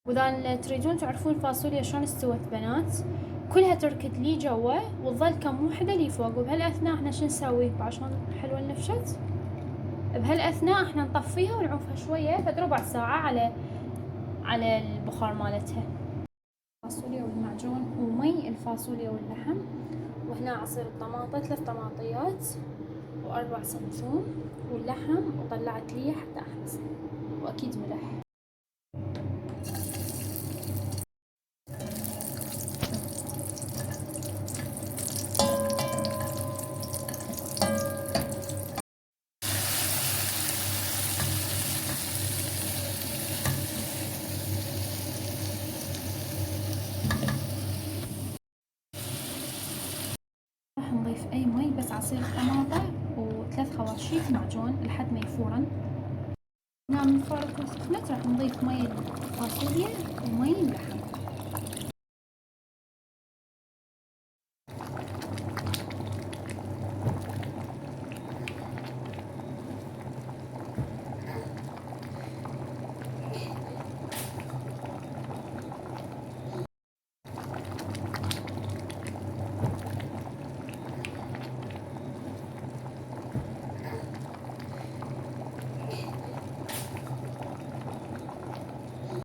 وإذا تريدون تعرفون الفاصوليا شلون استوت بنات، كلها تركد لي جوا وتظل كم وحدة لي فوق. وبهالأثناء احنا شو نسوي عشان حلوة نفشت؟ بهالأثناء احنا نطفيها ونعوفها شوية فد ربع ساعة على البخار مالتها. الفاصوليا والمعجون ومي الفاصوليا واللحم، وهنا عصير الطماطة 3 طماطيات و4 سمسم واللحم، وطلعت لي حتى أحمص، وأكيد ملح. راح نضيف أي مي بس عصير الطماطة و3 خواشيط معجون لحد ما يفورن. هنا من فارغ سخنت راح نضيف مي الفاصوليا ومي اللحم.